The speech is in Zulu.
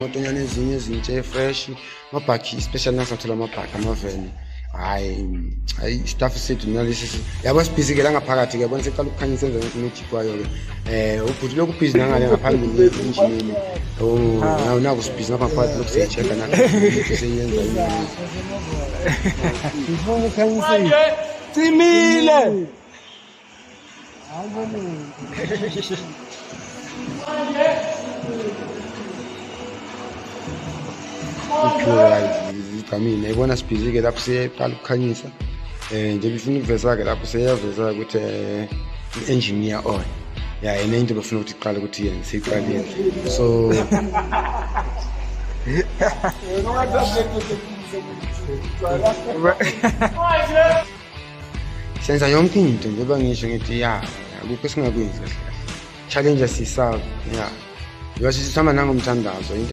Motonyana ezinye izintsha fresh amabhakhi especially nasathola amabhakhi amaveni hayi staff sethu nalesi yabo sibhizi ke la ngaphakathi ke bona seqala ukukhanyisa enza magic kwayo ke ubhuti lokhu busy nangale ngaphambili engineering nawo naku sibhizi ngapha phakathi lokhu siya-check nathi seyenza imali ngifuna ukukhanyisa cimile igcamile ibona sibhizi ke lapho siyeqala ukukhanyisa nje bifuna ukuveza ke lapho seyaveza ukuthi i-engineer on ya yena into befuna ukuthi iqale ukuthi yenze siyiqalile so senza yonke into njengoba ngisho ngithi ya akukho esingakwenzi kahle challenge sisazi ya yosisihamba nangomthandazo